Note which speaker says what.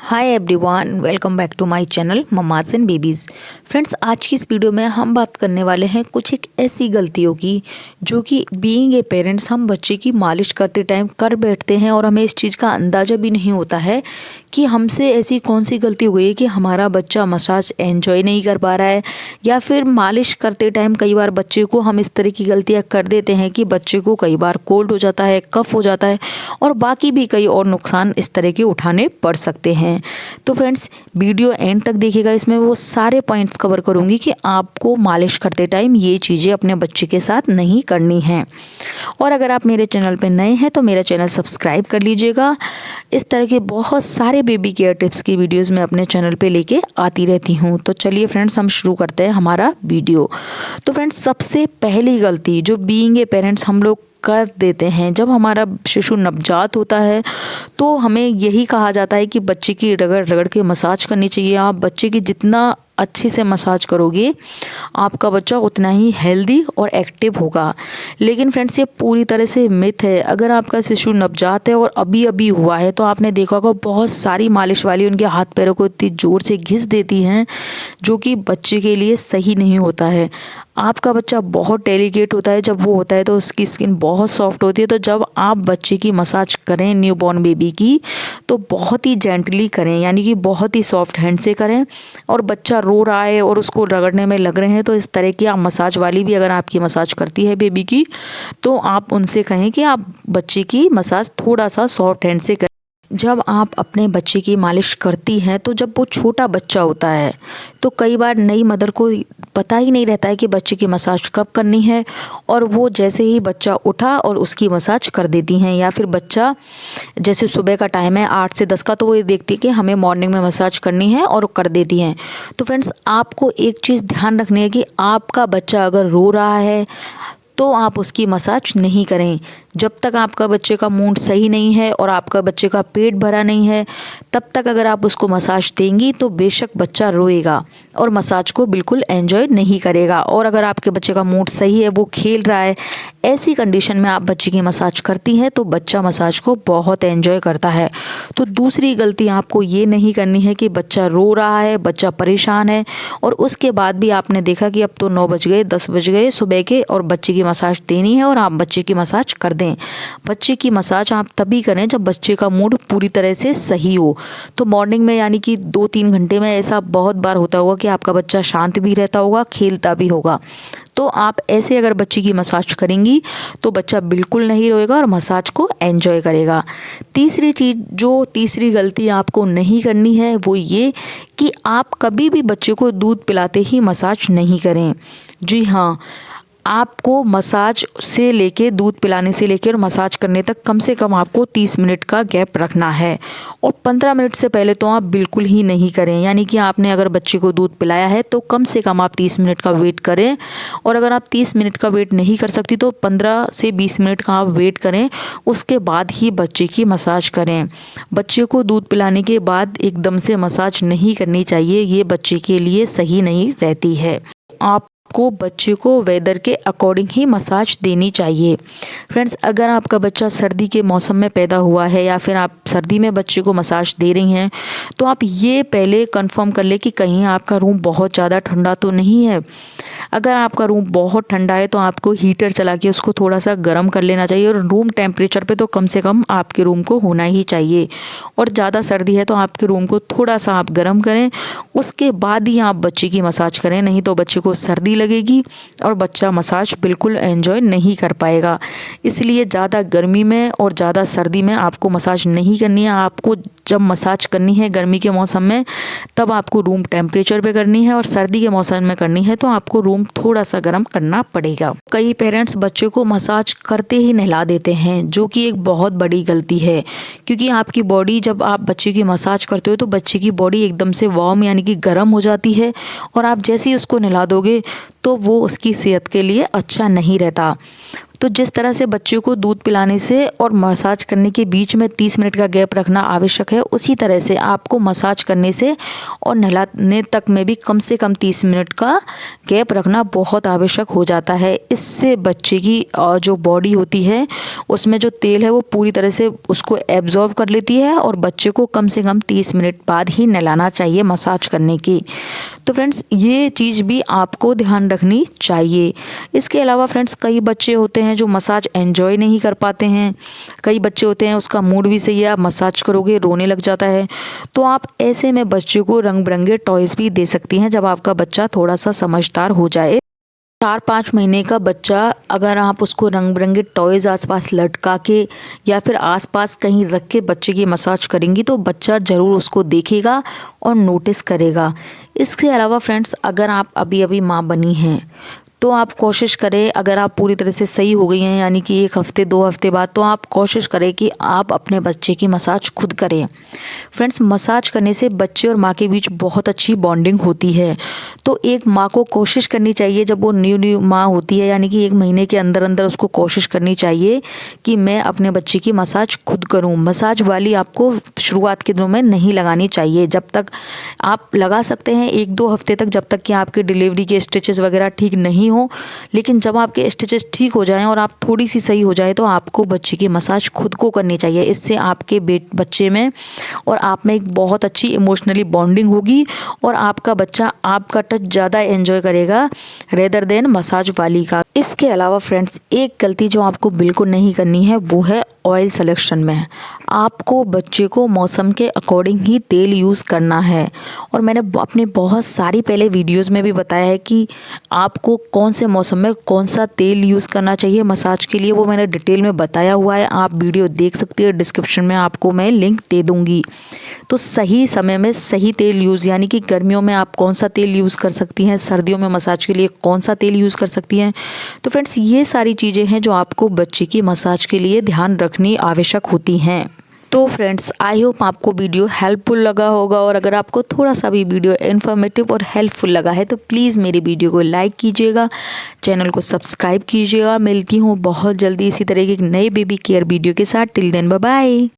Speaker 1: Hi everyone, welcome back to my channel mummas and babies. Friends, आज की इस video में हम बात करने वाले हैं कुछ एक ऐसी गलतियों की जो कि बीइंग ए पेरेंट्स हम बच्चे की मालिश करते टाइम कर बैठते हैं और हमें इस चीज़ का अंदाज़ा भी नहीं होता है कि हमसे ऐसी कौन सी गलती हो गई है कि हमारा बच्चा मसाज एंजॉय नहीं कर पा रहा है, या फिर मालिश करते टाइम कई बार बच्चे को हम इस तरह की गलतियाँ कर देते हैं कि बच्चे को कई बार कोल्ड हो जाता है, कफ हो जाता है और बाकी भी कई और नुकसान इस तरह के उठाने पड़ सकते हैं। तो फ्रेंड्स, वीडियो एंड तक देखिएगा, इसमें वो सारे पॉइंट्स कवर करूंगी कि आपको मालिश करते टाइम ये चीज़ें अपने बच्चे के साथ नहीं करनी हैं। और अगर आप मेरे चैनल पे नए हैं तो मेरा चैनल सब्सक्राइब कर लीजिएगा। इस तरह के बहुत सारे बेबी केयर टिप्स की वीडियोस मैं अपने चैनल पे लेके आती रहती हूँ। तो चलिए फ्रेंड्स, हम शुरू करते हैं हमारा वीडियो। तो फ्रेंड्स, सबसे पहली गलती जो बीइंग ए पेरेंट्स हम लोग कर देते हैं, जब हमारा शिशु नवजात होता है तो हमें यही कहा जाता है कि बच्चे की रगड़ रगड़ के मसाज करनी चाहिए। आप बच्चे की जितना अच्छे से मसाज करोगे आपका बच्चा उतना ही हेल्दी और एक्टिव होगा। लेकिन फ्रेंड्स, ये पूरी तरह से मिथ है। अगर आपका शिशु नवजात है और अभी अभी हुआ है तो आपने देखा होगा बहुत सारी मालिश वाली उनके हाथ पैरों को इतनी ज़ोर से घिस देती हैं, जो कि बच्चे के लिए सही नहीं होता है। आपका बच्चा बहुत डेलिकेट होता है, जब वो होता है तो उसकी स्किन बहुत सॉफ्ट होती है। तो जब आप बच्चे की मसाज करें, न्यूबॉर्न बेबी की, तो बहुत ही जेंटली करें, यानी कि बहुत ही सॉफ्ट हैंड से करें। और बच्चा रो रहा है और उसको रगड़ने में लग रहे हैं तो इस तरह की आप मसाज वाली भी अगर आपकी मसाज करती है बेबी की, तो आप उनसे कहें कि आप बच्चे की मसाज थोड़ा सा सॉफ्ट हैंड से करें। जब आप अपने बच्चे की मालिश करती हैं तो जब वो छोटा बच्चा होता है तो कई बार नई मदर को पता ही नहीं रहता है कि बच्चे की मसाज कब करनी है, और वो जैसे ही बच्चा उठा और उसकी मसाज कर देती हैं। या फिर बच्चा जैसे सुबह का टाइम है 8 से 10 का, तो वो ये देखती है कि हमें मॉर्निंग में मसाज करनी है और कर देती हैं। तो फ्रेंड्स, आपको एक चीज़ ध्यान रखनी है कि आपका बच्चा अगर रो रहा है तो आप उसकी मसाज नहीं करें। जब तक आपका बच्चे का मूड सही नहीं है और आपका बच्चे का पेट भरा नहीं है, तब तक अगर आप उसको मसाज देंगी तो बेशक बच्चा रोएगा और मसाज को बिल्कुल एंजॉय नहीं करेगा। और अगर आपके बच्चे का मूड सही है, वो खेल रहा है, ऐसी कंडीशन में आप बच्चे की मसाज करती हैं तो बच्चा मसाज को बहुत एंजॉय करता है। तो दूसरी गलती आपको ये नहीं करनी है कि बच्चा रो रहा है, बच्चा परेशान है और उसके बाद भी आपने देखा कि अब तो 9 बज गए, 10 बज गए सुबह के और बच्चे की मसाज देनी है और आप बच्चे की मसाज कर दें। बच्चे की मसाज आप तभी करें जब बच्चे का मूड पूरी तरह से सही हो। तो मॉर्निंग में, यानी कि 2-3 घंटे में, ऐसा बहुत बार होता होगा कि आपका बच्चा शांत भी रहता होगा, खेलता भी होगा। तो आप ऐसे अगर बच्चे की मसाज करेंगी तो बच्चा बिल्कुल नहीं रोएगा और मसाज को एंजॉय करेगा। तीसरी गलती आपको नहीं करनी है वो ये कि आप कभी भी बच्चे को दूध पिलाते ही मसाज नहीं करें। जी हाँ, आपको मसाज से लेके, दूध पिलाने से लेकर और मसाज करने तक कम से कम आपको 30 मिनट का गैप रखना है। और 15 मिनट से पहले तो आप बिल्कुल ही नहीं करें। यानी कि आपने अगर बच्चे को दूध पिलाया है तो कम से कम आप 30 मिनट का वेट करें, और अगर आप 30 मिनट का वेट नहीं कर सकती तो 15 से 20 मिनट का आप वेट करें, उसके बाद ही बच्चे की मसाज करें। बच्चे को दूध पिलाने के बाद एकदम से मसाज नहीं करनी चाहिए, ये बच्चे के लिए सही नहीं रहती है। आपको बच्चे को वेदर के अकॉर्डिंग ही मसाज देनी चाहिए। फ्रेंड्स, अगर आपका बच्चा सर्दी के मौसम में पैदा हुआ है या फिर आप सर्दी में बच्चे को मसाज दे रही हैं, तो आप ये पहले कंफर्म कर ले कि कहीं आपका रूम बहुत ज़्यादा ठंडा तो नहीं है। अगर आपका रूम बहुत ठंडा है तो आपको हीटर चला के उसको थोड़ा सा गर्म कर लेना चाहिए, और रूम टेम्परेचर पे तो कम से कम आपके रूम को होना ही चाहिए। और ज़्यादा सर्दी है तो आपके रूम को थोड़ा सा आप गर्म करें, उसके बाद ही आप बच्चे की मसाज करें, नहीं तो बच्चे को सर्दी लगेगी और बच्चा मसाज बिल्कुल एंजॉय नहीं कर पाएगा। इसलिए ज़्यादा गर्मी में और ज़्यादा सर्दी में आपको मसाज नहीं करनी है। आपको जब मसाज करनी है गर्मी के मौसम में, तब आपको रूम टेम्परेचर पे करनी है, और सर्दी के मौसम में करनी है तो आपको रूम थोड़ा सा गर्म करना पड़ेगा। कई पेरेंट्स बच्चे को मसाज करते ही नहला देते हैं, जो कि एक बहुत बड़ी गलती है। क्योंकि आपकी बॉडी, जब आप बच्चे की मसाज करते हो तो बच्चे की बॉडी एकदम से वार्म यानी कि गर्म हो जाती है, और आप जैसे ही उसको नहला दोगे तो वो उसकी सेहत के लिए अच्छा नहीं रहता। तो जिस तरह से बच्चे को दूध पिलाने से और मसाज करने के बीच में 30 मिनट का गैप रखना आवश्यक है, उसी तरह से आपको मसाज करने से और नहलाने तक में भी कम से कम 30 मिनट का गैप रखना बहुत आवश्यक हो जाता है। इससे बच्चे की जो बॉडी होती है उसमें जो तेल है वो पूरी तरह से उसको एब्जॉर्ब कर लेती है और बच्चे को कम से कम 30 मिनट बाद ही नहलाना चाहिए मसाज करने की। तो फ्रेंड्स ये चीज़ भी आपको ध्यान रखनी चाहिए। इसके अलावा फ्रेंड्स कई बच्चे होते हैं जो मसाज एंजॉय नहीं कर पाते हैं, कई बच्चे होते हैं उसका मूड भी सही है, आप मसाज करोगे रोने लग जाता है। तो आप ऐसे में बच्चे को रंग बिरंगे टॉयज़ भी दे सकती हैं जब आपका बच्चा थोड़ा सा समझदार हो जाए। 4-5 महीने का बच्चा अगर आप उसको रंग बिरंगे टॉयज़ आसपास लटका के या फिर आसपास कहीं रख के बच्चे की मसाज करेंगी तो बच्चा ज़रूर उसको देखेगा और नोटिस करेगा। इसके अलावा फ्रेंड्स अगर आप अभी अभी माँ बनी हैं तो आप कोशिश करें, अगर आप पूरी तरह से सही हो गई हैं यानी कि 1 हफ्ते 2 हफ्ते बाद, तो आप कोशिश करें कि आप अपने बच्चे की मसाज खुद करें। फ्रेंड्स मसाज करने से बच्चे और माँ के बीच बहुत अच्छी बॉन्डिंग होती है। तो एक माँ को कोशिश करनी चाहिए जब वो न्यू माँ होती है यानी कि 1 महीने के अंदर अंदर उसको कोशिश करनी चाहिए कि मैं अपने बच्चे की मसाज खुद करूँ। मसाज वाली आपको शुरुआत के दिनों में नहीं लगानी चाहिए, जब तक आप लगा सकते हैं 1-2 हफ्ते तक, जब तक कि आपके डिलीवरी के स्टिचेस वगैरह ठीक नहीं हो। लेकिन जब आपके स्टिचेस ठीक हो जाएं और आप थोड़ी सी सही हो जाए तो आपको बच्चे की मसाज खुद को करनी चाहिए। इससे आपके बच्चे में और आप में एक बहुत अच्छी इमोशनली बॉन्डिंग होगी और आपका बच्चा आपका टच ज़्यादा एंजॉय करेगा रेदर देन मसाज वाली का। इसके अलावा फ्रेंड्स एक गलती जो आपको बिल्कुल नहीं करनी है वो है ऑयल सिलेक्शन में। आपको बच्चे को मौसम के अकॉर्डिंग ही तेल यूज़ करना है और मैंने अपने बहुत सारी पहले वीडियोस में भी बताया है कि आपको कौन से मौसम में कौन सा तेल यूज़ करना चाहिए मसाज के लिए, वो मैंने डिटेल में बताया हुआ है। आप वीडियो देख सकती है, डिस्क्रिप्शन में आपको मैं लिंक दे दूँगी। तो सही समय में सही तेल यूज़, यानी कि गर्मियों में आप कौन सा तेल यूज़ कर सकती हैं, सर्दियों में मसाज के लिए कौन सा तेल यूज़ कर सकती हैं। तो फ्रेंड्स ये सारी चीज़ें हैं जो आपको बच्चे की मसाज के लिए ध्यान रखनी आवश्यक होती हैं। तो फ्रेंड्स आई होप आपको वीडियो हेल्पफुल लगा होगा और अगर आपको थोड़ा सा भी वीडियो इन्फॉर्मेटिव और हेल्पफुल लगा है तो प्लीज़ मेरी वीडियो को लाइक कीजिएगा, चैनल को सब्सक्राइब कीजिएगा। मिलती हूँ बहुत जल्दी इसी तरह के एक नए बेबी केयर वीडियो के साथ। Till then bye bye.